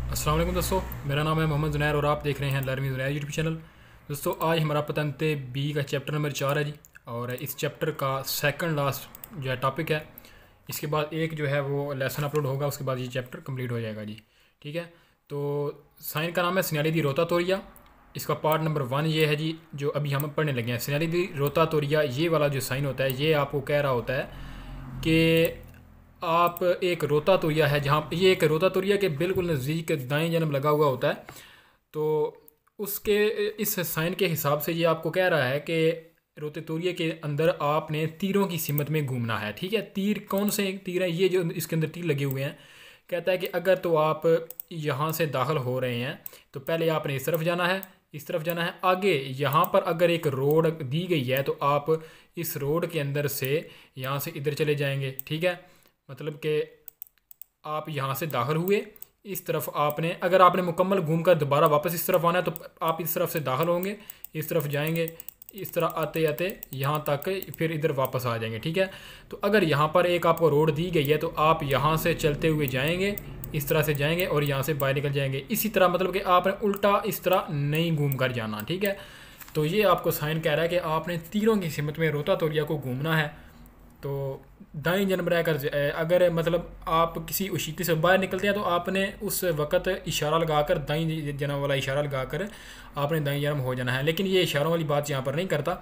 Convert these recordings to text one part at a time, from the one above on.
अस्सलाम वालेकुम दोस्तों, मेरा नाम है मोहम्मद ज़ुनैर और आप देख रहे हैं लर्निंग ज़ुनैर यूट्यूब चैनल। दोस्तों आज हमारा पतंते बी का चैप्टर नंबर 4 है जी। और इस चैप्टर का सेकंड लास्ट जो है टॉपिक है। इसके बाद एक जो है वो लेसन अपलोड होगा, उसके बाद ये चैप्टर कंप्लीट हो जाएगा जी। ठीक है, तो साइन का नाम है सिनाली दी रोतातोरिया। इसका पार्ट नंबर 1 ये है जी, जो अभी हम पढ़ने लगे हैं। सिनाली दी रोतातोरिया ये वाला जो साइन होता है, ये आपको कह रहा होता है कि आप एक रोता तोरिया है, जहाँ ये एक रोता तोरिया के बिल्कुल नज़दीक दाएं जन्म लगा हुआ होता है। तो उसके इस साइन के हिसाब से ये आपको कह रहा है कि रोते तोरिया के अंदर आपने तीरों की सिमत में घूमना है। ठीक है, तीर कौन से तीर हैं? ये जो इसके अंदर तीर लगे हुए हैं। कहता है कि अगर तो आप यहाँ से दाखिल हो रहे हैं तो पहले आपने इस तरफ जाना है, इस तरफ जाना है। आगे यहाँ पर अगर एक रोड दी गई है तो आप इस रोड के अंदर से यहाँ से इधर चले जाएंगे। ठीक है, मतलब कि आप यहाँ से दाखिल हुए, इस तरफ आपने, अगर आपने मुकम्मल घूमकर दोबारा वापस इस तरफ आना है तो आप इस तरफ से दाखिल होंगे, इस तरफ जाएंगे, इस तरह आते आते यहाँ तक, फिर इधर वापस आ जाएंगे। ठीक है, तो अगर यहाँ पर एक आपको रोड दी गई है तो आप यहाँ से चलते हुए जाएंगे, इस तरह से जाएंगे और यहाँ से बाहर निकल जाएंगे। इसी तरह मतलब कि आपने उल्टा इस तरह नहीं घूम कर जाना। ठीक है, तो ये आपको साइन कह रहा है कि आपने तीरों की सिमत में रोता तोरिया को घूमना है। तो दाएं जन्म रहकर अगर मतलब आप किसी उशीती से बाहर निकलते हैं तो आपने उस वक़्त इशारा लगाकर, दाएं जन्म वाला इशारा लगाकर आपने दाएं जन्म हो जाना है। लेकिन ये इशारों वाली बात यहाँ पर नहीं करता,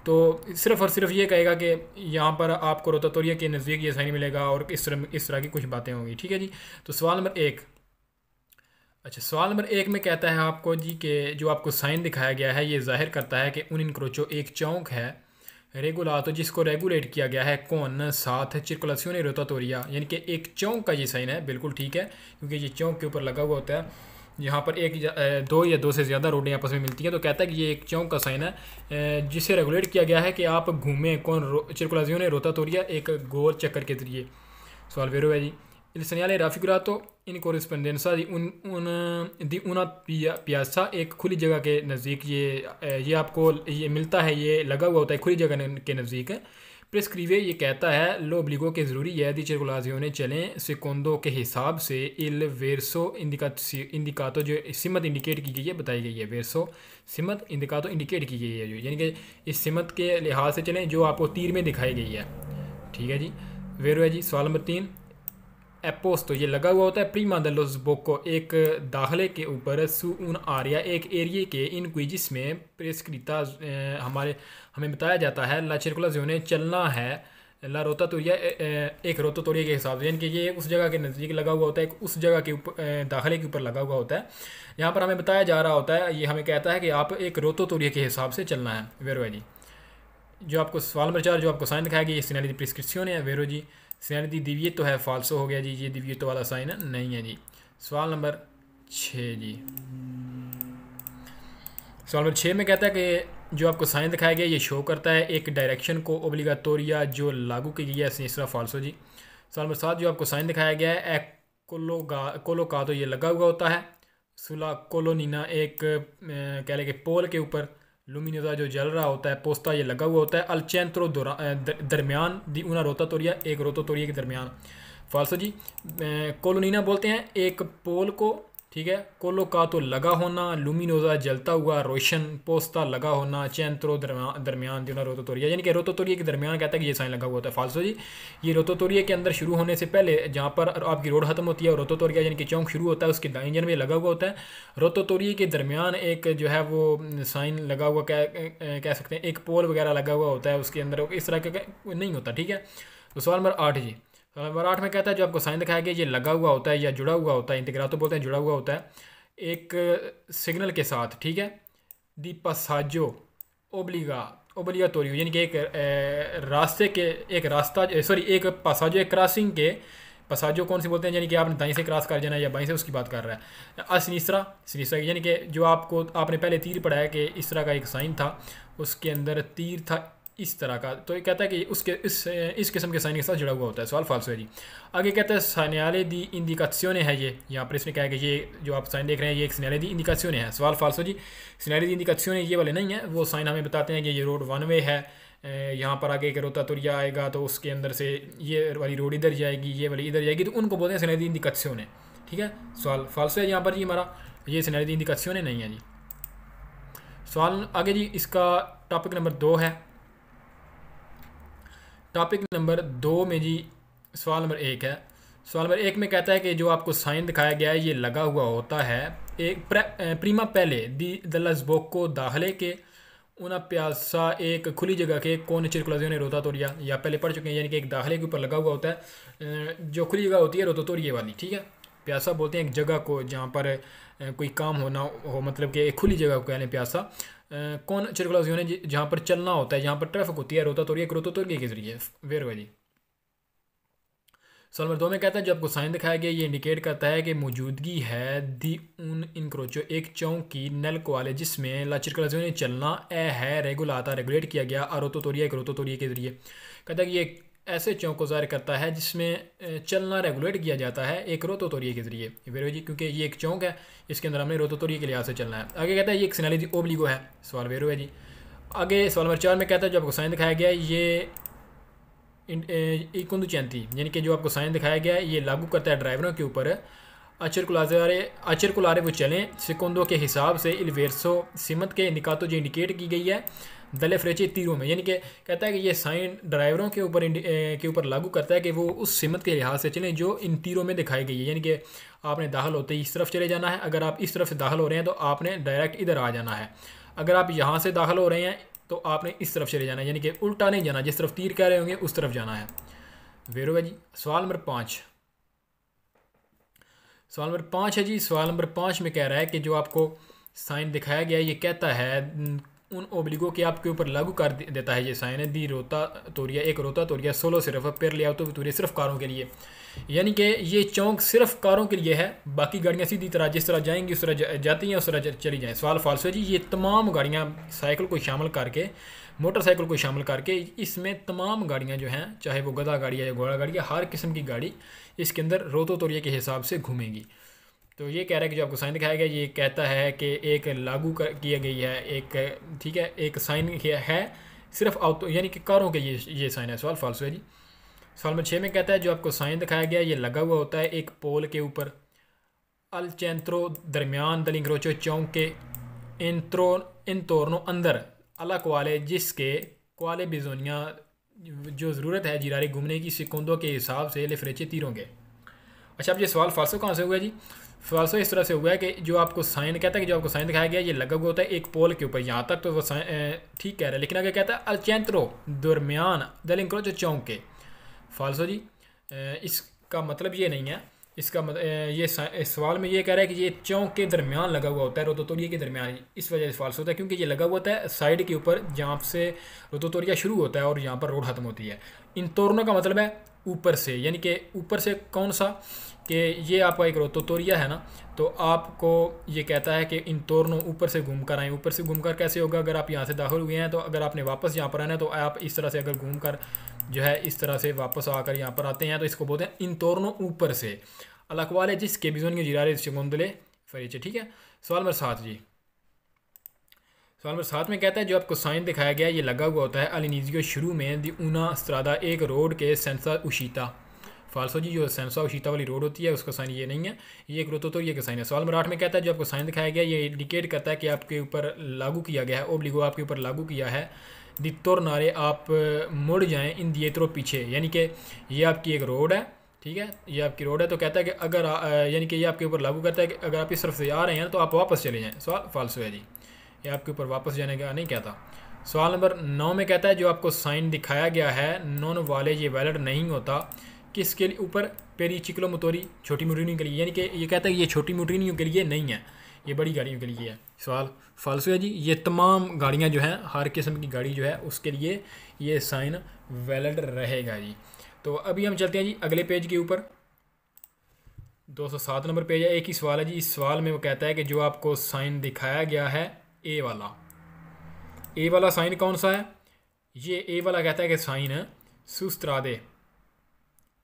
तो सिर्फ़ और सिर्फ ये कहेगा कि यहाँ पर आपको रोतातोरिया के नज़दीक ये साइन मिलेगा और इस तरह की कुछ बातें होंगी। ठीक है जी, तो सवाल नंबर 1। अच्छा, सवाल नंबर 1 में कहता है आपको जी कि जो आपको साइन दिखाया गया है ये ज़ाहिर करता है कि उन इनक्रोचो एक चौक है रेगुलातो जिसको रेगुलेट किया गया है कौन साथ चिरकुलासियों रोतातोरिया, यानी कि एक चौक का ये साइन है। बिल्कुल ठीक है, क्योंकि ये चौक के ऊपर लगा हुआ होता है। यहाँ पर दो या दो से ज़्यादा रोडें आपस में मिलती हैं, तो कहता है कि ये एक चौक का साइन है जिसे रेगुलेट किया गया है कि आप घूमें चिरकुलासियों रोतातोरिया एक गोल चक्कर के ज़रिए। सवाल वेरो है जी। Il segnale raffigurato in corrispondenza di una piazza, एक खुली जगह के नज़दीक ये आपको ये मिलता है, ये लगा हुआ होता है खुली जगह के नज़दीक। प्रेस्क्रीवे ये कहता है लो ओब्लिगो के ज़रूरी है दी चिरकुलाजियों चलें सेकोंडो के हिसाब से इल वेरसो इंडिकातो जो सिमत इंडिकेट की गई है बताई गई है। वेरसो सिमत इंडिकातो इंडिकेट की गई है, जो यानी कि इस सिमत के लिहाज से चलें जो आपको तीर में दिखाई गई है। ठीक है जी, वेरो है जी। सवाल नंबर 3। एपोस तो ये लगा हुआ होता है प्रीमा दलोस बोको एक दाखले के ऊपर सू उन आरिया एक एरिए के इन क्विजिस में प्रेस्क्रिता हमें बताया जाता है ला चिरकुलाजियोने चलना है ला रोता तोरिया एक रोता तोरिया के हिसाब से, यानी कि ये उस जगह के नज़दीक लगा हुआ होता है, उस जगह के ऊपर दाखले के ऊपर लगा हुआ होता है। यहाँ पर हमें बताया जा रहा होता है, ये हमें कहता है कि आप एक रोतो तोरिया के हिसाब से चलना है। वेरो है जी। जो आपको सवाल नंबर 4 जो आपको साइन दिखाया गया ये सिनारी दी प्रिस्क्रिप्शन है। वेरो जी। सिनारी दी दिवियत तो है, फाल्सो हो गया जी, ये दिवियत वाला साइन है नहीं है जी। सवाल नंबर 6 जी। सवाल नंबर 6 में कहता है कि जो आपको साइन दिखाया गया ये शो करता है एक डायरेक्शन को ओब्लिगातोरिया जो लागू की गई है, तीसरा फाल्सो जी। सवाल नंबर 7 जो आपको साइन दिखाया गया है कोलो का तो ये लगा हुआ होता है। सुला कोलोनीना एक कह लें कि पोल के ऊपर। लुमिनोजा जो जल रहा होता है, पोस्ता ये लगा हुआ होता है। अलचेंत्रो दरमियान दी उना रोता तोरिया एक रोता तोरिया के दरमियान। फाल्सो जी। कोलोनीना बोलते हैं एक पोल को। ठीक है, कोलो का तो लगा होना, लुमिनोजा जलता हुआ, रोशन, पोस्ता लगा होना, चेंत्रो दरमियान दिना रोतोतोरिया, यानी कि रोतोतोरिया के दरमियान कहता है कि ये साइन लगा हुआ होता है। फाल्सो जी। ये रोतोतोरिया के अंदर शुरू होने से पहले जहाँ पर आपकी रोड खत्म होती है और रोतोतोरिया यानी कि चौक शुरू होता है उसके दाएं जन्म में लगा हुआ होता है। रोतोतोरिया के दरमियान एक जो है वो साइन लगा हुआ कह सकते हैं, एक पोल वगैरह लगा हुआ होता है उसके अंदर, इस तरह का नहीं होता। ठीक है, तो सवाल नंबर 8 जी। नंबर 8 में कहता है जो आपको साइन दिखाया गया ये लगा हुआ होता है या जुड़ा हुआ होता है, इंटीग्रातो बोलते हैं, जुड़ा हुआ होता है एक सिग्नल के साथ। ठीक है, दी पसाजो ओब्लिगा ओब्लिगातोरियो, यानी कि एक रास्ते के एक रास्ता सॉरी एक पसाजो एक क्रॉसिंग के पसाजो कौन सी बोलते हैं, यानी कि आपने दाएं से क्रॉस कर जाना है या बाएं से, उसकी बात कर रहा है। असनीसरा सिनीसरा यानी कि जो आपने पहले तीर पढ़ाया कि इस तरह का एक साइन था, उसके अंदर तीर था इस तरह का, तो ये कहता है कि उसके इस किस्म के साइन के साथ जुड़ा हुआ होता है। सवाल फाल्सो है जी। आगे कहता है साइनाले दी इंडिकासियोने है, ये यहाँ पर इसने कहा कि ये जो आप साइन देख रहे हैं ये एक सिनाले दी इंडिकासियोने है। सवाल फाल्सो जी। सिनाले दी इंडिकासियोने ये वाले नहीं है, वो साइन हमें बताते हैं कि ये रोड वन वे है। यहाँ पर आगे एक रोतातोरिया आएगा तो उसके अंदर से ये वाली रोड इधर जाएगी, ये वाली इधर जाएगी, तो उनको बोलते हैं सिनाले दी इंडिकासियोने। ठीक है, सवाल फाल्सो है यहाँ पर जी हमारा, ये सिनेरियो दी इंडिकेशन नहीं है जी। सवाल आगे जी, इसका टॉपिक नंबर 2 है। टॉपिक नंबर 2 में जी सवाल नंबर 1 है। सवाल नंबर 1 में कहता है कि जो आपको साइन दिखाया गया है ये लगा हुआ होता है एक प्रीमा पहले दी दल्लाजबोको दाखले के उना प्यासा एक खुली जगह के कौन चिरकुलाजियों रोतातोरिया, या पहले पढ़ चुके हैं, यानी कि एक दाखले के ऊपर लगा हुआ होता है जो खुली जगह होती है रोतातोरिया वाली, ठीक है। प्यासा बोलते हैं एक जगह को जहाँ पर कोई काम होना हो, मतलब कि एक खुली जगह को कहने प्यासा। कौन चिरकुलाजियों ने जहाँ पर चलना होता है, जहाँ पर ट्रैफिक होती है रोतातोरिया के जरिए वेर वाली। सवाल नंबर 2 में कहता है जो आपको साइन दिखाया गया ये इंडिकेट करता है कि मौजूदगी है दी उन इनक्रोचो एक चौक की नल वाले जिसमें ला चिरकुलाजियों ने चलना है रेगुलेट किया गया रोतातोरिया के जरिए। कहता है कि ये ऐसे चौक को ज़ाहिर करता है जिसमें चलना रेगुलेट किया जाता है एक रोतातोरिया के जरिए वेरो जी, क्योंकि ये एक चौक है, इसके अंदर हमने रोतातोरिया के लिहाज से चलना है। आगे कहता है ये एक सिनेरियो ओब्लिगो है, सवाल वेरो है जी। आगे सवाल नंबर 4 में कहता है जो आपको साइन दिखाया गया है ये इकुंदुचेंती, यानी कि जो आपको साइन दिखाया गया है ये लागू करता है ड्राइवरों के ऊपर अचरकुलारे वो चलें सेकोंडो के हिसाब से इलवेरसो सिमत के निकातो जो इंडिकेट की गई है दले फ्रेचे तीरों में, यानी कि कहता है कि ये साइन ड्राइवरों के ऊपर लागू करता है कि वो उस सिमत के लिहाज से चलें जो इन तीरों में दिखाई गई है। यानी कि आपने दाखिल होते ही इस तरफ चले जाना है, अगर आप इस तरफ से दाखिल हो रहे हैं तो आपने डायरेक्ट इधर आ जाना है, अगर आप यहाँ से दाखिल हो रहे हैं तो आपने इस तरफ चले जाना है, यानी कि उल्टा नहीं जाना, जिस तरफ तीर कह रहे होंगे उस तरफ जाना है वेरो है जी। सवाल नंबर 5 है जी। सवाल नंबर 5 में कह रहा है कि जो आपको साइन दिखाया गया है ये कहता है उन ओब्लिगो के आपके ऊपर लागू कर देता है ये साइन है दी रोतातोरिया एक रोतातोरिया सोलो सिर्फ पेर लिया तो वितोरिया सिर्फ कारों के लिए, यानी कि ये चौक सिर्फ कारों के लिए है, बाकी गाड़ियाँ सीधी तरह जिस तरह जाएंगी उस तरह जाती हैं उस तरह चली जाएँ। सवाल फाल्सो है जी, ये तमाम गाड़ियाँ साइकिल को शामिल करके मोटरसाइकिल को शामिल करके इसमें तमाम गाड़ियाँ जो हैं चाहे वो गधा गाड़ी है या घोड़ा गाड़ी है हर किस्म की गाड़ी इसके अंदर रोतातोरिया के हिसाब से घूमेगी। तो ये कह रहा है कि जो आपको साइन दिखाया गया ये कहता है कि एक लागू किया गई है एक, ठीक है, एक साइन है सिर्फ ऑटो यानी कि कारों के ये साइन है। सवाल फाल्सो है जी। सवाल नंबर 6 में कहता है जो आपको साइन दिखाया गया ये लगा हुआ होता है एक पोल के ऊपर अल चेंत्रो दरमियान दलिंग्रोचो चौक के इन तोरनों अंदर अला क्वाले जिसके क्वाले बिजोनिया जो ज़रूरत है जिरारे घूमने की सिकोंदों के हिसाब से ले फ्रेचे तीरों के। अच्छा, अब ये सवाल फाल्सो कहाँ से हुआ जी? फाल्सो इस तरह से हुआ है कि जो आपको साइन कहता है कि जो आपको साइन दिखाया गया ये लगा हुआ होता है एक पोल के ऊपर, यहाँ तक तो वो साइन ठीक कह रहा है, लेकिन आगे कहता है अल चेंत्रो दरमियान दलिंग्रोचो चौक के। फाल्सो जी, इसका मतलब ये नहीं है, इसका ये सवाल में ये कह रहा है कि ये चौक के दरमियान लगा हुआ होता है रोतातोरिया के दरमियान, इस वजह से फाल्स होता है क्योंकि ये लगा हुआ होता है साइड के ऊपर जहाँ से रोतातोरिया शुरू होता है और यहाँ पर रोड ख़त्म होती है। इन तोरनों का मतलब है ऊपर से, यानी कि ऊपर से कौन सा कि ये आपका एक रोतातोरिया है ना, तो आपको ये कहता है कि इन तोरनों ऊपर से घूम कर आएँ। ऊपर से घूम कर कैसे होगा? अगर आप यहाँ से दाखिल हुए हैं तो अगर आपने वापस यहाँ पर आना है तो आप इस तरह से अगर घूम कर जो है इस तरह से वापस आकर यहाँ पर आते हैं तो इसको बोलते हैं इन तोरनों ऊपर से अलकवाले जिसके बिजोन के जिरारे शिगोंदले फरीचे। ठीक है। सवाल नंबर 7 जी। सवाल नंबर 7 में कहता है जो आपको साइन दिखाया गया ये लगा हुआ होता है अलिनीजियो शुरू में दी ऊना स्त्रादा एक रोड के सेंसा उशीता। फाल्सो जी, जो सेंसा उशीता वाली रोड होती है उसका साइन ये नहीं है, ये एक रोतातोरिया का साइन है। सवाल नंबर 8 में कहता है जो आपको साइन दिखाया गया ये इंडिकेट करता है कि आपके ऊपर लागू किया गया है, ओब्लिगो आपके ऊपर लागू किया है दी तोर नारे आप मुड़ जाएँ इन दिए तो पीछे, यानी कि ये आपकी एक रोड है, ठीक है, ये आपकी रोड है, तो कहता है कि अगर यानी कि ये आपके ऊपर लागू करता है कि अगर आप इस तरफ से आ रहे हैं तो आप वापस चले जाएँ। सवाल फाल्सो है जी, ये आपके ऊपर वापस जाने का नहीं कहता। सवाल नंबर 9 में कहता है जो आपको साइन दिखाया गया है नॉन वाले ये वैलिड नहीं होता किसके लिए ऊपर पेरीचिक्लो मोटोरी छोटी मोटरियों के लिए, यानी कि ये कहता है ये छोटी मोटरियों के लिए नहीं है, ये बड़ी गाड़ियों के लिए है। सवाल फाल्सो है जी, ये तमाम गाड़ियाँ जो हैं हर किस्म की गाड़ी जो है उसके लिए ये साइन वैलिड रहेगा जी। तो अभी हम चलते हैं जी अगले पेज के ऊपर, 207 नंबर पेज है। एक ही सवाल है जी, इस सवाल में वो कहता है कि जो आपको साइन दिखाया गया है ए वाला साइन कौन सा है? ये ए वाला कहता है कि साइन सुस्त्रादे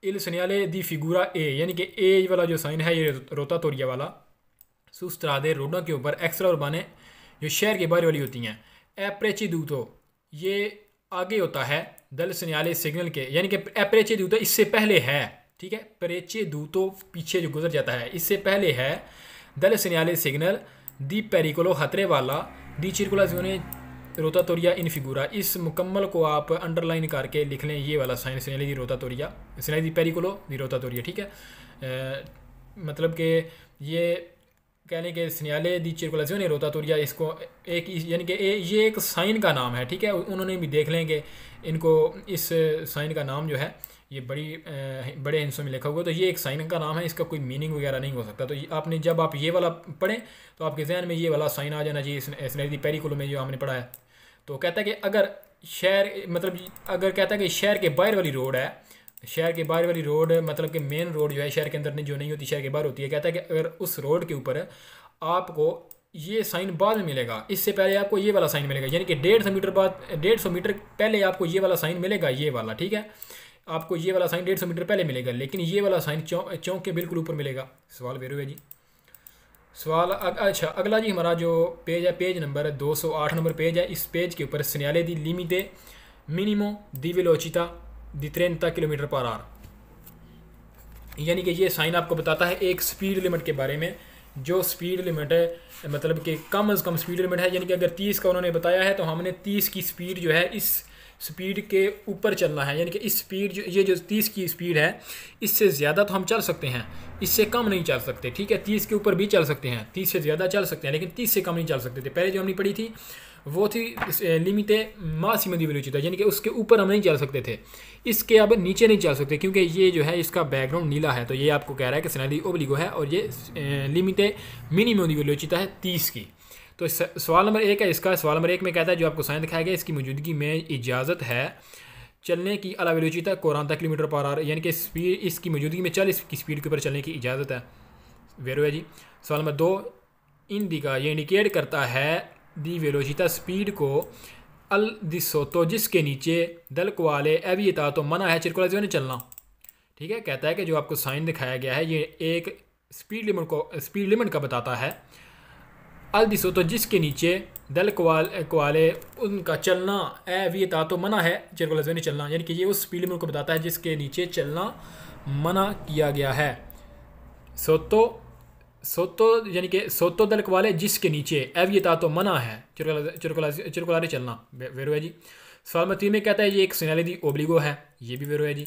इल सनियाले दी फिगूरा ए, यानी कि ए वाला जो साइन है ये रोतातोरिया वाला सुस्त्रादे रोडों के ऊपर एक्स्ट्रा उर्बाने जो शहर के बाहर वाली होती हैं एप्रेची दूतो ये आगे होता है दल सनियाले सिग्नल के, यानी कि एप्रेची दूतो इससे पहले है, ठीक है, परेचे दूतो पीछे जो गुजर जाता है। इससे पहले है दल segnale सिग्नल दी पेरिकोलो खतरे वाला दी circolazione rotatoria in figura। इस मुकम्मल को आप अंडरलाइन करके लिख लें, ये वाला sign segnale di rotatoria, segnale di pericolo di rotatoria, ठीक है। मतलब कि ये कहने के सिग्नले दी circolazione rotatoria, इसको एक यानी कि ये एक साइन का नाम है, ठीक है। उन्होंने भी देख लेंगे इनको, इस साइन का नाम जो है ये बड़े हिंसों में लिखा हुआ, तो ये एक साइन का नाम है, इसका कोई मीनिंग वगैरह नहीं हो सकता। तो आपने जब आप ये वाला पढ़ें तो आपके जहन में ये वाला साइन आ जाना चाहिए, segnale di pericolo में जो हमने पढ़ा है। तो कहता है कि अगर शहर मतलब अगर कहता है कि शहर के बाहर वाली रोड है, शहर के बाहर वाली रोड मतलब कि मेन रोड जो है शहर के अंदर नहीं, जो नहीं होती शहर के बाहर होती है, कहता है कि अगर उस रोड के ऊपर आपको ये साइन बाद में मिलेगा, इससे पहले आपको ये वाला साइन मिलेगा, यानी कि 150 मीटर बाद 150 मीटर पहले आपको ये वाला साइन मिलेगा, ये वाला, ठीक है। आपको ये वाला साइन 150 मीटर पहले मिलेगा, लेकिन ये वाला साइन चौक के बिल्कुल ऊपर मिलेगा। सवाल वेरो है जी। सवाल अच्छा अगला जी हमारा जो पेज है, पेज नंबर 208 नंबर पेज है। इस पेज के ऊपर segnale di limite minimo di velocità di 30 kilometre per hour, यानी कि ये साइन आपको बताता है एक स्पीड लिमिट के बारे में। जो स्पीड लिमिट है मतलब कि कम से कम स्पीड लिमिट है, यानी कि अगर 30 का उन्होंने बताया है तो हमने 30 की स्पीड जो है इस स्पीड के ऊपर चलना है, यानी कि इस स्पीड ये जो 30 की स्पीड है इससे ज़्यादा तो हम चल सकते हैं, इससे कम नहीं चल सकते, ठीक है। 30 के ऊपर भी चल सकते हैं, 30 से ज़्यादा चल सकते हैं, लेकिन 30 से कम नहीं चल सकते थे। पहले जो हमने पढ़ी थी वो थी लिमिटे मासिमा दी वेलोसिटी, यानी कि उसके ऊपर हम नहीं चल सकते थे, इसके अब नीचे नहीं चल सकते, क्योंकि ये जो है इसका बैकग्राउंड नीला है। तो ये आपको कह रहा है कि segnale obbligo है और ये लिमिटे मिनिमम दी वेलोसिटी है 30 की। तो सवाल नंबर 1 है इसका। सवाल नंबर 1 में कहता है जो आपको साइन दिखाया गया इसकी मौजूदगी में इजाज़त है चलने की अला वेलोसिटी 40 किलोमीटर पर आवर, यानी कि स्पीड इसकी मौजूदगी में 40 की स्पीड के ऊपर चलने की इजाज़त है। वेरो है जी। सवाल नंबर 2 इंडिका, ये इंडिकेट करता है दी वेलोसिटी स्पीड को अल दी सोतो जिसके नीचे दल क्वाले एविएटा तो मना है circolazione चलना, ठीक है। कहता है कि जो आपको साइन दिखाया गया है ये एक स्पीड लिमिट का बताता है। अल दी सोतो जिसके नीचे दल क्वाले उनका चलना एविएटा तो मना है circolazione चलना, यानी कि ये उस स्पीड लिमिट को बताता है जिसके नीचे चलना मना किया गया है। सोतो यानी कि सोतो दल क्वाले जिसके नीचे एविएटा तो मना है circolare चलना, वेरो है जी। सवाल नंबर 3 में कहता है ये एक segnale di obbligo है, ये भी वेरो है जी।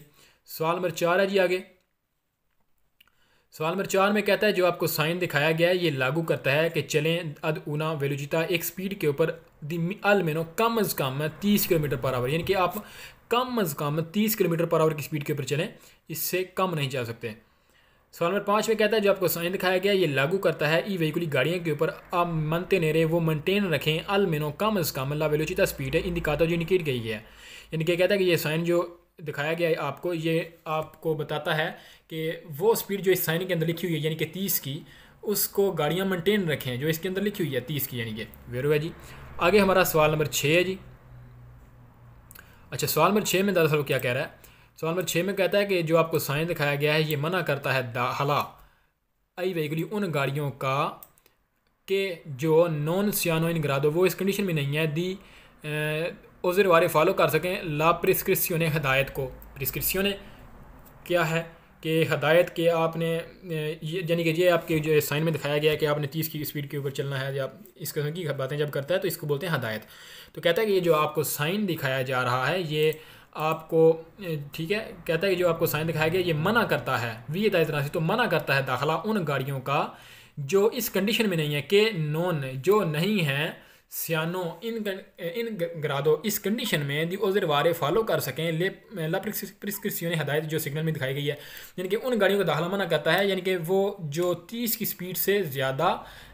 सवाल नंबर 4 है जी आगे। सवाल नंबर 4 में कहता है जो आपको साइन दिखाया गया है ये लागू करता है कि चलें अद ऊना वेलोसिटी एक स्पीड के ऊपर almeno कम अज़ कम 30 किलोमीटर पर आवर, यानी कि आप कम अज़ कम 30 किलोमीटर पर आवर की स्पीड के ऊपर चलें, इससे कम नहीं चल सकते। सवाल नंबर 5 में कहता है जो आपको साइन दिखाया गया ये लागू करता है ई व्हीकल गाड़ियों के ऊपर आप मनते नेरे वो मेंटेन रखें almeno कम अज़ कम ला वेलोसिटी स्पीड है इंडिकाता जो इंडिकेट गई है, यानी कि कहता है कि ये साइन जो दिखाया गया है आपको, ये आपको बताता है कि वो स्पीड जो इस साइन के अंदर लिखी हुई है यानी कि 30 की, उसको गाड़ियाँ मेंटेन रखें जो इसके अंदर लिखी हुई है 30 की, यानी कि वेरो है जी। आगे हमारा सवाल नंबर 6 है जी। अच्छा सवाल नंबर 6 में दरअसल क्या कह रहा है, सवाल नंबर 6 में कहता है कि जो आपको साइन दिखाया गया है ये मना करता है दाखला आई व्हीकल उन गाड़ियों का कि जो नॉन सियानो इन ग्रादो वो इस कंडीशन में नहीं है दी उज़र वारे फॉलो कर सकें ला प्रिस्क्रिप्शियोने हदायत को। प्रिस्क्रिप्शियोने क्या है कि हदायत के आपने ये यानी कि ये आपके जो साइन में दिखाया गया है कि आपने 30 की स्पीड के ऊपर चलना है, या इस किस्म की बातें जब करता है तो इसको बोलते हैं हदायत। तो कहता है कि ये जो आपको साइन दिखाया जा रहा है ये आपको ठीक है, कहता है कि जो आपको साइन दिखाया गया ये मना करता है वी इतना से तो मना करता है दाखला उन गाड़ियों का जो इस कंडीशन में नहीं है कि नॉन जो नहीं है सियानो इन ग्रादो इस कंडीशन में दी ओजर वारे फॉलो कर सकें ले ला प्रिस्क्रिप्शियोने हदायत जो सिग्नल में दिखाई गई है, यानी कि उन गाड़ियों का दाखला मना करता है, यानी कि वो जो 30 की स्पीड से ज़्यादा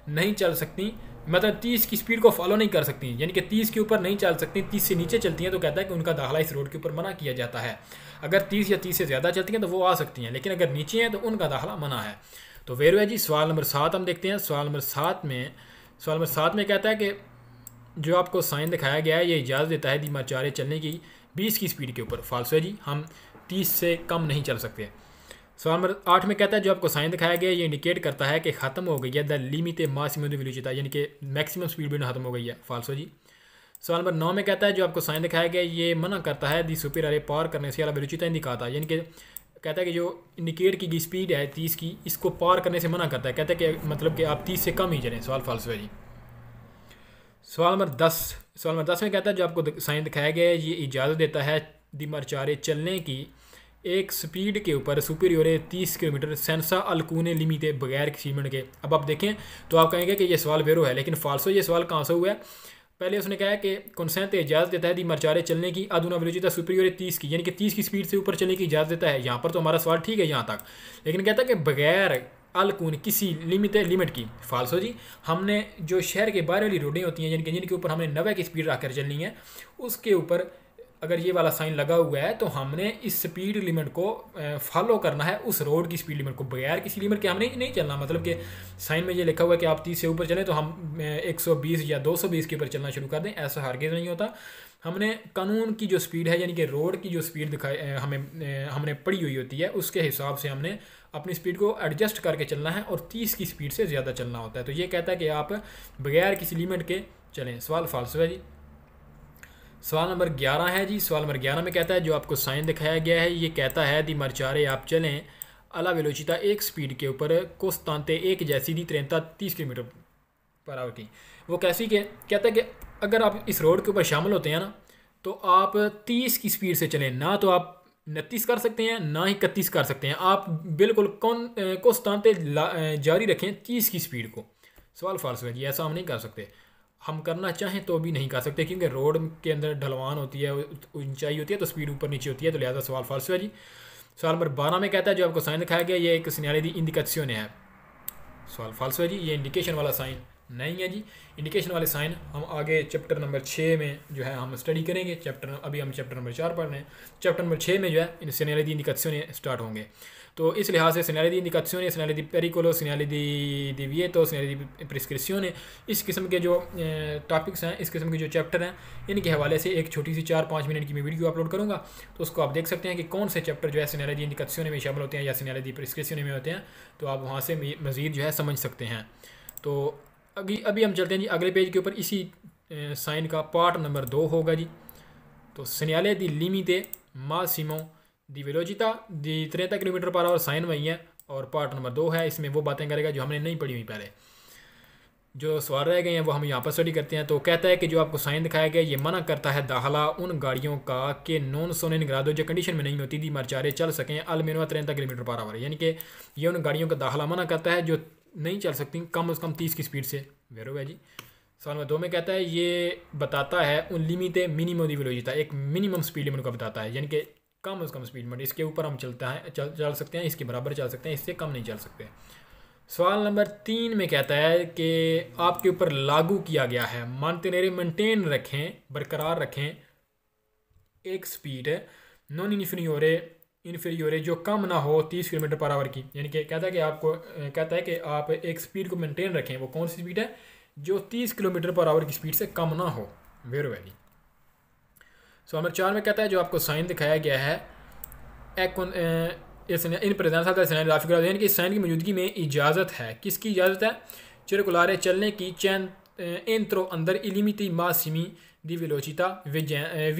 नहीं चल सकती, मतलब 30 की स्पीड को फॉलो नहीं कर सकती, यानी कि 30 के ऊपर नहीं चल सकती, 30 से नीचे चलती हैं, तो कहता है कि उनका दाखला इस रोड के ऊपर मना किया जाता है। अगर 30 या 30 से ज़्यादा चलती हैं तो वो आ सकती हैं, लेकिन अगर नीचे हैं तो उनका दाखला मना है। तो वेरो है जी। सवाल नंबर 7 हम देखते हैं। सवाल नंबर 7 में कहता है कि जो आपको साइन दिखाया गया है ये इजाज़त देता है दिमाचारे चलने की 20 की स्पीड के ऊपर, फाल्सो है जी, हम 30 से कम नहीं चल सकते। सवाल नंबर 8 में कहता है जो आपको साइन दिखाया गया है ये इंडिकेट करता है कि ख़त्म हो गई है the limit Masimo the velocity, यानी कि मैक्सिमम स्पीड भी ख़त्म हो गई है, फाल्सो जी। सवाल नंबर 9 में कहता है जो आपको साइन दिखाया गया ये मना करता है दी सुपीरियर पार करने से अला वेलोसिटी इंडिकाता, यानी कि कहता है कि जो इंडिकेट की गई स्पीड है 30 की, इसको पार करने से मना करता है। कहता है कि मतलब कि आप 30 से कम ही चलें। सवाल फाल्स है जी। सवाल नंबर 10 में कहता है जो आपको साइन दिखाया गया है ये इजाज़त देता है दी मर्चारे चलने की एक स्पीड के ऊपर सुपीरियर 30 किलोमीटर सेंसा अल्कूने लिमिटे बगैर किसी मिनट के। अब आप देखें तो आप कहेंगे कि ये सवाल वेरो है, लेकिन फाल्सो ये सवाल कहाँ से हुआ है? पहले उसने कहा है कि कंसेंट इजाज़त देता है दी मर्चारे चलने की अदुना वेलोसिटी सुपीरियर 30 की, यानी कि 30 की स्पीड से ऊपर चलने की इजाज़त देता है। यहाँ पर तो हमारा सवाल ठीक है यहाँ तक, लेकिन कहता है कि बगैर अल्कून किसी लिमिट की। फाल्सो जी, हमने जो शहर के बाहर वाली रोडें होती हैं जिनके ऊपर हमने 90 की स्पीड रख कर चलनी है, उसके ऊपर अगर ये वाला साइन लगा हुआ है तो हमने इस स्पीड लिमिट को फॉलो करना है, उस रोड की स्पीड लिमिट को। बगैर किसी लिमिट के हमने नहीं चलना। मतलब कि साइन में ये लिखा हुआ है कि आप 30 से ऊपर चलें तो हम 120 या 220 के ऊपर चलना शुरू कर दें, ऐसा हरगिज़ नहीं होता। हमने कानून की जो स्पीड है यानी कि रोड की जो स्पीड हमने पड़ी हुई होती है, उसके हिसाब से हमने अपनी स्पीड को एडजस्ट करके चलना है और 30 की स्पीड से ज़्यादा चलना होता है। तो ये कहता है कि आप बगैर किसी लिमिट के चलें। सवाल फाल्सो है जी। सवाल नंबर 11 है जी। सवाल नंबर 11 में कहता है जो आपको साइन दिखाया गया है ये कहता है दी मर्चारे आप चलें अला वेलोचिता एक स्पीड के ऊपर कोस्तांते एक जैसी दी 30 किलोमीटर पर आवर की। वो कैसी के कहता है कि अगर आप इस रोड के ऊपर शामिल होते हैं ना तो आप 30 की स्पीड से चलें, ना तो आप 29 कर सकते हैं ना ही 31 कर सकते हैं, आप बिल्कुल कोस्तांते जारी रखें 30 की स्पीड को। सवाल फाल्स है जी, ऐसा हम नहीं कर सकते। हम करना चाहें तो भी नहीं कर सकते क्योंकि रोड के अंदर ढलवान होती है, ऊंचाई होती है, तो स्पीड ऊपर नीचे होती है, तो लिहाजा सवाल फाल्स है जी। सवाल नंबर 12 में कहता है जो आपको साइन दिखाया गया ये एक सिग्नल दी इंडिकेशन है। सवाल फाल्स है जी, ये इंडिकेशन वाला साइन नहीं है जी। इंडिकेशन वाले साइन हम आगे चैप्टर नंबर 6 में जो है हम स्टडी करेंगे। अभी हम चैप्टर नंबर 4 पढ़ रहे हैं। चैप्टर नंबर 6 में जो है इन सिग्नल दी इंडिकेशन स्टार्ट होंगे। तो इस लिहाज से सिग्नल दी इंडिकेशन, सिग्नल दी पेरिकोलो, सिग्नल दी विएतो, सिग्नल दी प्रिस्क्रिप्शन, इस किस्म के जो टॉपिक्स हैं, इस किस्म के जो चैप्टर हैं, इनके हवाले से एक छोटी सी 4-5 मिनट की मैं वीडियो अपलोड करूँगा। तो उसको आप देख सकते हैं कि कौन से चैप्टर जो है सिग्नल दी इंडिकेशन में शामिल होते हैं या सिग्नल दी प्रिस्क्रिप्शन में होते हैं, तो आप वहाँ से मज़ीद जो है समझ सकते हैं। तो अभी हम चलते हैं जी अगले पेज के ऊपर। इसी साइन का पार्ट नंबर 2 होगा जी। तो सिग्नल दी लिमिटे मासिमो दी वेलोचिता दी 30 किलोमीटर पर आवर साइन वही है, और पार्ट नंबर 2 है, इसमें वो बातें करेगा जो हमने नहीं पढ़ी हुई पहले। जो सवाल रह गए हैं वो हम यहाँ पर स्टडी करते हैं। तो कहता है कि जो आपको साइन दिखाया गया ये मना करता है दाखला उन गाड़ियों का कि नॉन सोने ग्रादो जो कंडीशन में नहीं होती दी मर्चारे चल सकें अलमेनवा 30 किलोमीटर पर आवर, यानी कि ये उन गाड़ियों का दाखला मना करता है जो नहीं चल सकती कम से कम 30 की स्पीड से। वेरो है जी। सवाल नंबर 2 में कहता है ये बताता है उन लिमिटे मिनिमम दी वेलोचिता, एक मिनिमम स्पीड लिमिट का बताता है, यानी कि कम से कम स्पीड लिमिट, इसके ऊपर हम चल सकते हैं, इसके बराबर चल सकते हैं, इससे कम नहीं चल सकते। सवाल नंबर 3 में कहता है कि आपके ऊपर लागू किया गया है मानतेनेरे मेंटेन रखें, बरकरार रखें एक स्पीड नॉन इन्फीरियोरे जो कम ना हो 30 किलोमीटर पर आवर की, यानी कि कहता है कि आप एक स्पीड को मेंटेन रखें। वो कौन सी स्पीड है? जो 30 किलोमीटर पर आवर की स्पीड से कम ना हो। वेरो वैली। सवाल नंबर 4 में कहता है जो आपको साइन दिखाया गया है in presence of the sign graphical, यानी कि साइन की मौजूदगी में इजाज़त है। किसकी इजाज़त है? चिरकुलारे चलने की चैन एंत्रो अंदर इलिमिटी मासिमी दी वेलोचिता वी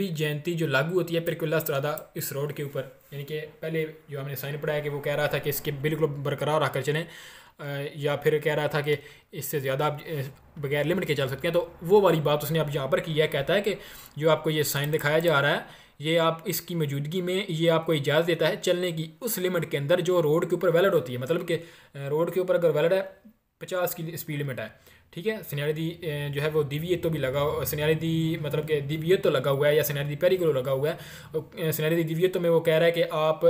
जयंती जो लागू होती है पेरिकुला स्ट्रादा इस रोड के ऊपर, यानी कि पहले जो हमने साइन पढ़ा है कि वो कह रहा था कि इसके बिल्कुल बरकरार रखकर चलें, या फिर कह रहा था कि इससे ज़्यादा आप बगैर लिमिट के चल सकते हैं। तो वो वाली बात उसने अब यहाँ पर की है। कहता है कि जो आपको ये साइन दिखाया जा रहा है ये आप इसकी मौजूदगी में ये आपको इजाज़त देता है चलने की उस लिमिट के अंदर जो रोड के ऊपर वैलिड होती है। मतलब कि रोड के ऊपर अगर वैलिड है 50 की स्पीड लिमिट है, ठीक है, सिग्नल दी जो है वो दिविएतो भी लगा, सिग्नल दी मतलब कि दिविएतो लगा हुआ है या सिग्नल दी पेरिकोलो लगा हुआ है। सिग्नल दी दिविएतो में वो कह रहा है कि आप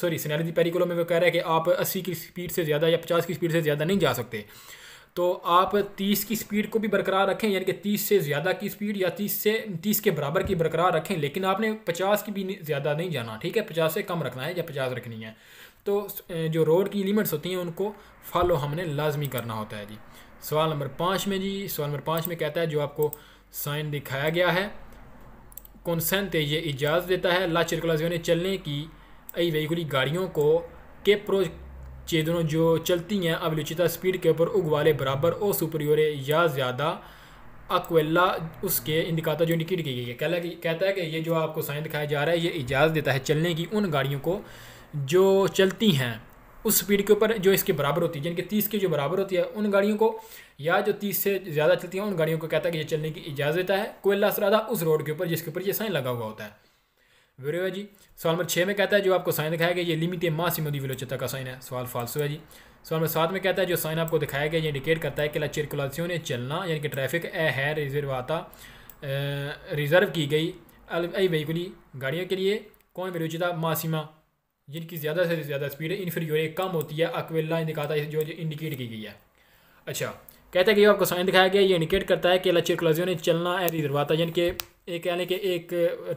सिग्नल दी पेरिकोलो में वो कह रहा है कि आप 80 की स्पीड से ज़्यादा या 50 की स्पीड से ज़्यादा नहीं जा सकते। तो आप 30 की स्पीड को भी बरकरार रखें, यानी कि 30 से ज़्यादा की स्पीड या 30 के बराबर की बरकरार रखें, लेकिन आपने 50 की भी ज़्यादा नहीं जाना, ठीक है, 50 से कम रखना है या 50 रखनी है। तो जो रोड की लिमिट्स होती हैं उनको फॉलो हमने लाजमी करना होता है जी। सवाल नंबर 5 में जी, सवाल नंबर 5 में कहता है जो आपको साइन दिखाया गया है कॉन्सेंट ये इजाज़त देता है ला चिरकुलाजियों चलने की आई वेहिकुली गाड़ियों को के प्रो चेदनों जो चलती हैं अवलुचिता स्पीड के ऊपर उग वाले बराबर ओ सुपरियोरे या ज़्यादा अक्वेला उसके इंडिकाता जो इंडिकेट की गई है। कहता है कि ये जो आपको साइन दिखाया जा रहा है ये इजाज़त देता है चलने की उन गाड़ियों को जो चलती हैं उस स्पीड के ऊपर जो इसके बराबर होती है, यानी कि 30 के जो बराबर होती है उन गाड़ियों को, या जो 30 से ज़्यादा चलती हैं उन गाड़ियों को कहता है कि ये चलने की इजाज़त देता है कोयला सरादा उस रोड के ऊपर जिसके ऊपर ये साइन लगा हुआ होता है। वेरी है जी। सवाल नंबर 6 में कहता है जो आपको साइन दिखाया गया ये लिमिटे मासिमो दी वेलोसिटी का साइन है, सवाल फाल्सो है जी। सवाल नंबर 7 में कहता है जो साइन आपको दिखाया गया ये इंडिकेट करता है कि ला सर्कुलेशन चलना यानी कि ट्रैफिक है रिजर्व की गई आई व्हीकली गाड़ियों के लिए कौन वेलोसिटी मासिमा जिनकी ज़्यादा से ज़्यादा स्पीड इन्फीरियर कम होती है अक्वेला दिखाता है जो इंडिकेट की गई है। अच्छा, कहता है कि आपको साइन दिखाया गया ये इंडिकेट करता है कि ला सर्कुलेशन चलना है रिजर्वाता यानी कि एक यानी कि एक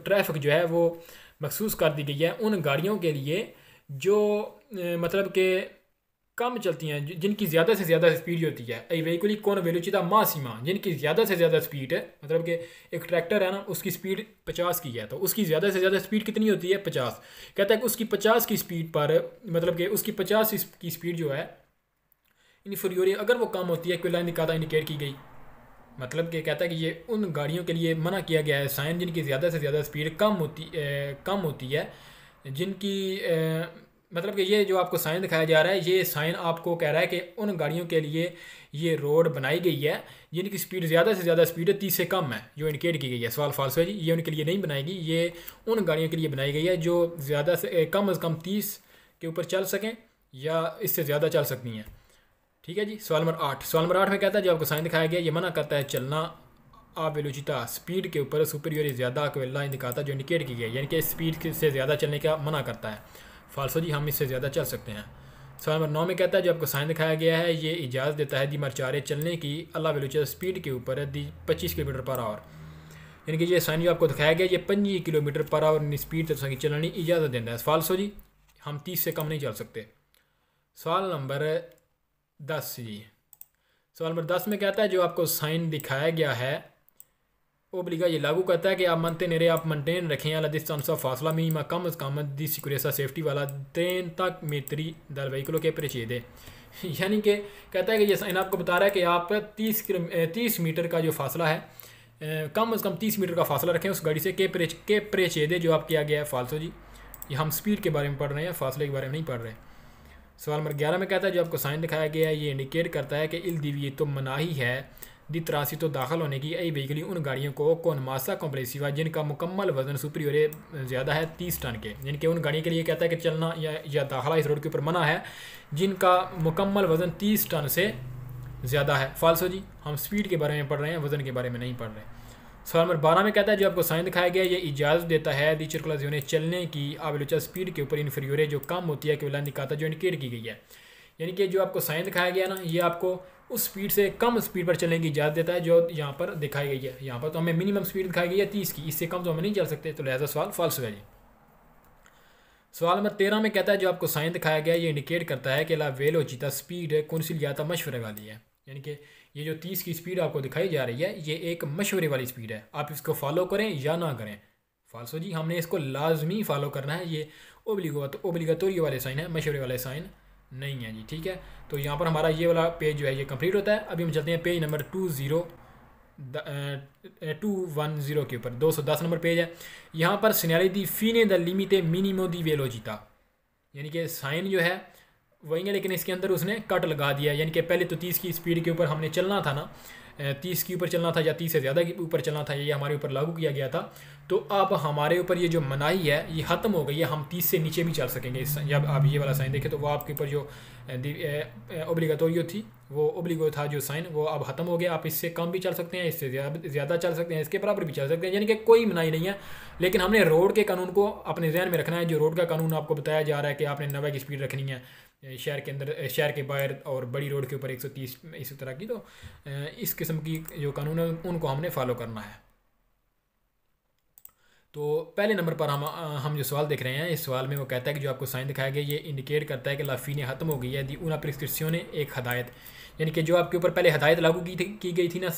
ट्रैफिक जो है वो मखसूस कर दी गई है उन गाड़ियों के लिए जो मतलब कि कम चलती हैं जिनकी ज़्यादा से ज़्यादा स्पीड होती है ए व्हीकली कौन वेलोसिटी मासिमा जिनकी ज़्यादा से ज़्यादा स्पीड है, मतलब कि एक ट्रैक्टर है ना उसकी स्पीड 50 की है तो उसकी ज़्यादा से ज़्यादा स्पीड कितनी होती है 50। कहता है कि उसकी 50 की स्पीड पर मतलब कि उसकी 50 की स्पीड जो है इन्फीरियर अगर वो कम होती है कोई लाइन दिखाता इंडिकेट की गई, मतलब कि कहता है कि ये उन गाड़ियों के लिए मना किया गया है साइन जिनकी ज़्यादा से ज़्यादा स्पीड कम होती है जिनकी मतलब कि ये जो आपको साइन दिखाया जा रहा है ये साइन आपको कह रहा है कि उन गाड़ियों के लिए ये रोड बनाई गई है जिनकी स्पीड ज़्यादा से ज़्यादा स्पीड 30 से कम है जो इंडिकेट की गई है। सवाल फाल्स है जी, ये उनके लिए नहीं बनाएगी, ये उन गाड़ियों के लिए बनाई गई है जो ज़्यादा से कम 30 के ऊपर चल सकें या इससे ज़्यादा चल सकती हैं। ठीक है जी। सवाल नंबर 8, सवाल नंबर 8 में कहता है जो आपको साइन दिखाया गया ये मना करता है चलना आप वेलोसिटी स्पीड के ऊपर सुपीरियर ज़्यादा अक्वेला दिखाता जो इंडिकेट की गई यानी कि स्पीड से ज़्यादा चलने का मना करता है। फाल्सो जी, हम इससे ज़्यादा चल सकते हैं। सवाल नंबर 9 में कहता है जो आपको साइन दिखाया गया है ये इजाज़त देता है दी मरचारे चलने की अल्लाह वेलोसिटी स्पीड के ऊपर दी 25 किलोमीटर पर आवर, यानी कि ये साइन जो आपको दिखाया गया ये 25 किलोमीटर पर आवर स्पीड तक चलने की इजाज़त देता है। फाल्सो जी, हम 30 से कम नहीं चल सकते। सवाल नंबर 10 जी, सवाल नंबर 10 में कहता है जो आपको साइन दिखाया गया है ओब्लिगा ये लागू करता है कि आप आप मेंटेन रखें अला डिस्टेंस ऑफ फासला मिनिमा कम अज़ कम दी सिक्योरिटी सेफ्टी वाला 30 मीटरी दर व्हीकलों के प्रेचेदे यानी कि कहता है कि ये साइन आपको बता रहा है कि आप 30 मीटर का जो फासला है कम अज़ कम 30 मीटर का फासला रखें उस गाड़ी से के प्रेचेदे जो आप किया गया है। फाल्सो जी, ये हम स्पीड के बारे में पढ़ रहे हैं फासले के बारे में नहीं पढ़ रहे। सवाल नंबर 11 में कहता है जो आपको साइन दिखाया गया है ये इंडिकेट करता है कि इल दीवी तो मनाही है दी तरासी तो दाखिल होने की आई व्हीकली उन गाड़ियों को कौन मासा कॉम्प्लेक्सिवा जिनका मुकम्मल वजन सुपीरियर ज़्यादा है 30 टन के, यानी कि उन गाड़ियों के लिए कहता है कि चलना या दाखिला इस रोड के ऊपर मना है जिनका मुकम्मल वजन 30 टन से ज़्यादा है। फाल्सो जी, हम स्पीड के बारे में पढ़ रहे हैं वज़न के बारे में नहीं पढ़ रहे। सवाल नंबर 12 में कहता है जो आपको साइन दिखाया गया ये इजाज़त देता है दी सर्कुलेशन चलने की आवेलोचा स्पीड के ऊपर इन्फीरियर जो कम होती है कि वला दिखाता जो इंडिकेट की गई है, यानी कि जो आपको साइन दिखाया गया ना ये आपको उस स्पीड से कम स्पीड पर चलने की इजाज़त देता है जो यहाँ पर दिखाई गई है। यहाँ पर तो हमें मिनिमम स्पीड दिखाई गई है 30 की, इससे कम तो हमें नहीं चल सकते, तो लिहाजा सवाल फॉल्स है जी। सवाल नंबर 13 में कहता है जो आपको साइन दिखाया गया ये इंडिकेट करता है कि ला वेलोचिता स्पीड कौनसिलियाता मशवरे वाली है, यानी कि ये जो 30 की स्पीड आपको दिखाई जा रही है ये एक मशवरे वाली स्पीड है, आप इसको फॉलो करें या ना करें। फाल्सो जी, हमने इसको लाजमी फॉलो करना है, ये ओब्लिगाटोरी वाले साइन है, मशवरे वाले साइन नहीं है जी। ठीक है, तो यहाँ पर हमारा ये वाला पेज जो है ये कंप्लीट होता है। अभी हम चलते हैं पेज नंबर 210 के ऊपर, 210 नंबर पेज है। यहाँ पर सिनेरी दी फीने द लिमिटे मिनिमो दी वेलोचिता, यानी कि साइन जो है वही है लेकिन इसके अंदर उसने कट लगा दिया, यानी कि पहले तो 30 की स्पीड के ऊपर हमने चलना था ना, 30 के ऊपर चलना था या 30 से ज़्यादा के ऊपर चलना था, ये हमारे ऊपर लागू किया गया था। तो अब हमारे ऊपर ये जो मनाही है ये ख़त्म हो गई है, हम 30 से नीचे भी चल सकेंगे। जब आप ये वाला साइन देखें तो वो आपके ऊपर जो ओब्लिगाटोरियो थी वो ओब्लिगो था जो साइन वो अब ख़त्म हो गया, आप इससे कम भी चल सकते हैं, इससे ज़्यादा चल सकते हैं, इसके बराबर भी चल सकते हैं, यानी कि कोई मनाही नहीं है। लेकिन हमने रोड के कानून को अपने जहन में रखना है, जो रोड का कानून आपको बताया जा रहा है कि आपने 90 की स्पीड रखनी है शहर के अंदर, शहर के बाहर और बड़ी रोड के ऊपर 130 इस तरह की, तो इस किस्म की जो कानून है उनको हमने फॉलो करना है। तो पहले नंबर पर हम जो सवाल देख रहे हैं इस सवाल में वो कहता है कि जो आपको साइन दिखाया गया ये इंडिकेट करता है कि लाफीने ख़त्म हो गई है दी उना प्रिस्क्रिप्शन एक हदायत, यानी कि जो आपके ऊपर पहले हदायत लागू की गई थी ना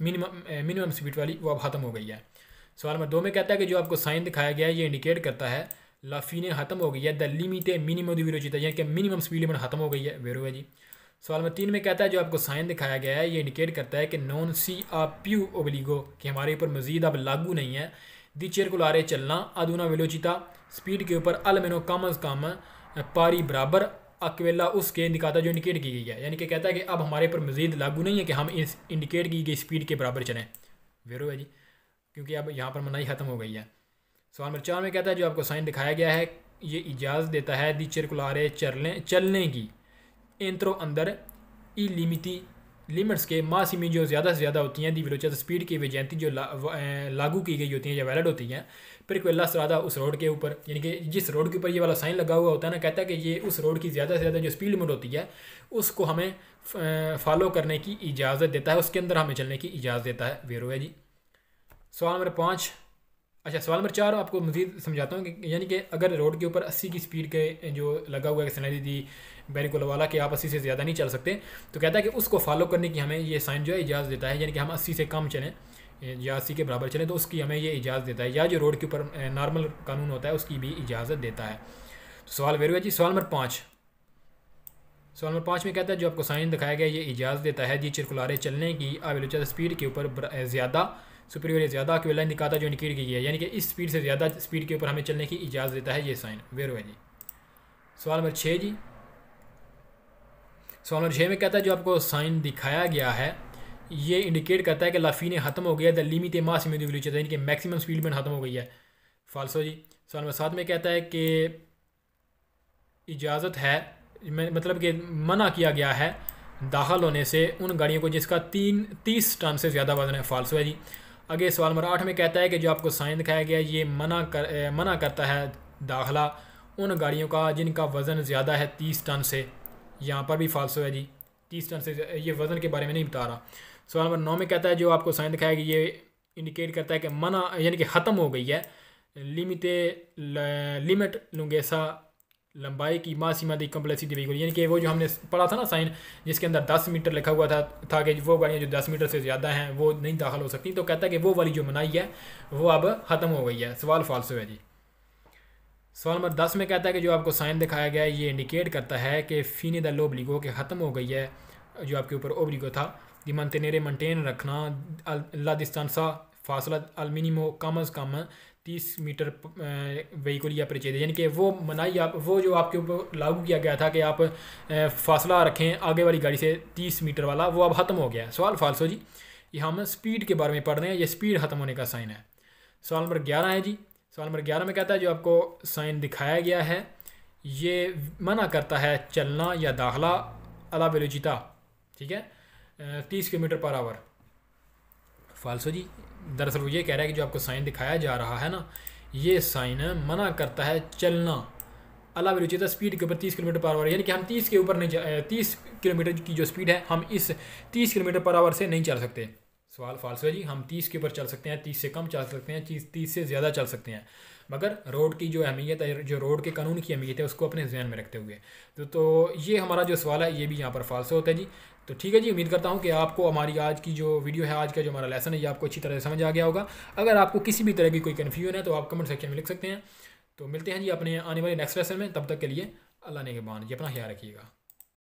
मिनिमम स्पीड वाली वो अब ख़त्म हो गई है। सवाल नंबर 2 में कहता है कि जो आपको साइन दिखाया गया है ये इंडिकेट करता है लाफीने ख़त्म हो गई है द लिमिटे मिनिमम दी वेलोचिता, यानी कि मिनिमम स्पीड लिमिट ख़त्म हो गई है। वेरो है जी। सवाल नंबर 3 में कहता है जो आपको साइन दिखाया गया है ये इंडिकेट करता है कि नॉन सी आ प्यू ओब्लिगो कि हमारे ऊपर मजीद अब लागू नहीं है दी circolare चलना ad una velocità स्पीड के ऊपर almeno कम अज़ कम पारी बराबर अक्वेला उसके इंडिकाता जो इंडिकेट की गई है, यानी कि कहता है कि अब हमारे पर मज़ीद लागू नहीं है कि हम इस इंडिकेट की गई स्पीड के बराबर चलें। वेरो है जी, क्योंकि अब यहाँ पर मनाही ख़त्म हो गई है। सवाल नंबर 4 में कहता है जो आपको साइन दिखाया गया है ये इजाज़त देता है दी circolare चलने की एंत्रो अंदर ई लिमिटी लिमिट्स के मासिमी जो ज़्यादा से ज़्यादा होती हैं दी वेलोसिटी स्पीड की वेजेंटी जो लागू की गई होती हैं या वैलिड होती हैं फिर कोयला सरादा उस रोड के ऊपर, यानी कि जिस रोड के ऊपर ये वाला साइन लगा हुआ होता है ना, कहता है कि ये उस रोड की ज़्यादा से ज़्यादा जो स्पीड लिमिट होती है उसको हमें फॉलो करने की इजाज़त देता है, उसके अंदर हमें चलने की इजाज़त देता है। वेरो है जी। सवाल नंबर 5, अच्छा सवाल नंबर 4 आपको मज़ीद समझाता हूँ कि यानी कि अगर रोड के ऊपर 80 की स्पीड के जो लगा हुआ है सनदी दी बैरिकोला वाला कि आप 80 से ज़्यादा नहीं चल सकते, तो कहता है कि उसको फॉलो करने की हमें ये साइन जो है इजाज़त देता है, यानी कि हम 80 से कम चलें या 80 के बराबर चलें तो उसकी हमें ये इजाज़त देता है, या जो रोड के ऊपर नॉर्मल कानून होता है उसकी भी इजाज़त देता है। तो सवाल वेरो है जी। सवाल नंबर 5 में कहता है जो आपको साइन दिखाया गया ये इजाज़त देता है दी circolare चलने की वेलोसिटी स्पीड के ऊपर ज़्यादा सुपीरियर ज़्यादा अक्वेला इंडिकाता जो इंडिकेट की है, यानी कि इस स्पीड से ज़्यादा स्पीड के ऊपर हमें चलने की इजाज़त देता है ये साइन। वेरो है जी। सवाल नंबर 6 जी। सवाल नंबर 6 में कहता है जो आपको साइन दिखाया गया है ये इंडिकेट करता है कि लाफीने ख़त्म हो गया द लिमिट मासिम दी वेलोसिटी, यानी कि मैक्सिमम स्पीड में ख़त्म हो गई है। फाल्सो जी। सवाल नंबर 7 में कहता है कि इजाज़त है मतलब कि मना किया गया है दाखिल होने से उन गाड़ियों को जिसका 30 टन से ज़्यादा वजन है। फाल्सो है जी। आगे सवाल नंबर 8 में कहता है कि जो आपको साइन दिखाया गया ये मना करता है दाखिला उन गाड़ियों का जिनका वज़न ज़्यादा है 30 टन से। यहाँ पर भी फाल्सो है जी, 30 टन से ये वज़न के बारे में नहीं बता रहा। सवाल नंबर 9 में कहता है जो आपको साइन दिखाया गया ये इंडिकेट करता है कि मना यानी कि ख़त्म हो गई है लिमिट लुंगेसा लंबाई की मासीमा दी कम्प्लेक्सिटी व्हीकल, यानी कि वो जो हमने पढ़ा था ना साइन जिसके अंदर 10 मीटर लिखा हुआ था कि वो गाड़ियाँ जो 10 मीटर से ज़्यादा हैं वो नहीं दाखिल हो सकती, तो कहता है कि वो वाली जो मनाही है वो अब ख़त्म हो गई है। सवाल फाल्सो है जी। सवाल नंबर 10 में कहता है कि जो आपको साइन दिखाया गया है ये इंडिकेट करता है कि फ़ीने द ओब्लिगो के ख़त्म हो गई है जो आपके ऊपर ओब्लिगो था दी मंटेनेरे मेंटेन रखना ला डिस्टेंसा फासला अल मिनिमो कम अज़ कम 30 मीटर व्हीकल या परिचय, यानी कि वो मनाही आप वो जो आपके ऊपर लागू किया गया था कि आप फासला रखें आगे वाली गाड़ी से 30 मीटर वाला, वो अब ख़त्म हो गया है। सवाल फाल्सो जी। ये हम स्पीड के बारे में पढ़ रहे हैं, ये स्पीड ख़त्म होने का साइन है। सवाल नंबर 11 है जी। सवाल नंबर 11 में कहता है जो आपको साइन दिखाया गया है ये मना करता है चलना या दाखिला अला वेलोसिटी, ठीक है, 30 किलोमीटर पर आवर। फाल्सो जी। दरअसल वो ये कह रहा है कि जो आपको साइन दिखाया जा रहा है ना ये साइन मना करता है चलना अला वेलोसिटी स्पीड के ऊपर 30 किलोमीटर पर आवर, यानी कि हम 30 के ऊपर नहीं 30 किलोमीटर की जो स्पीड है हम इस 30 किलोमीटर पर आवर से नहीं चल सकते। सवाल फाल्सो है जी। हम 30 के ऊपर चल सकते हैं, 30 से कम चल सकते हैं, 30 से ज़्यादा चल सकते हैं, मगर रोड की जो अहमियत है जो रोड के कानून की अहमियत है उसको अपने जहन में रखते हुए। तो ये हमारा जो सवाल है ये भी यहाँ पर फाल्सो होता है जी। तो ठीक है जी, उम्मीद करता हूँ कि आपको हमारी आज की जो वीडियो है आज का जो हमारा लेसन है ये आपको अच्छी तरह से समझ आ गया होगा। अगर आपको किसी भी तरह की कोई कन्फ्यूजन है तो आप कमेंट सेक्शन में लिख सकते हैं। तो मिलते हैं जी अपने आने वाले नेक्स्ट लेसन में, तब तक के लिए अल्लाह ने के बान जी अपना ख्याल रखिएगा।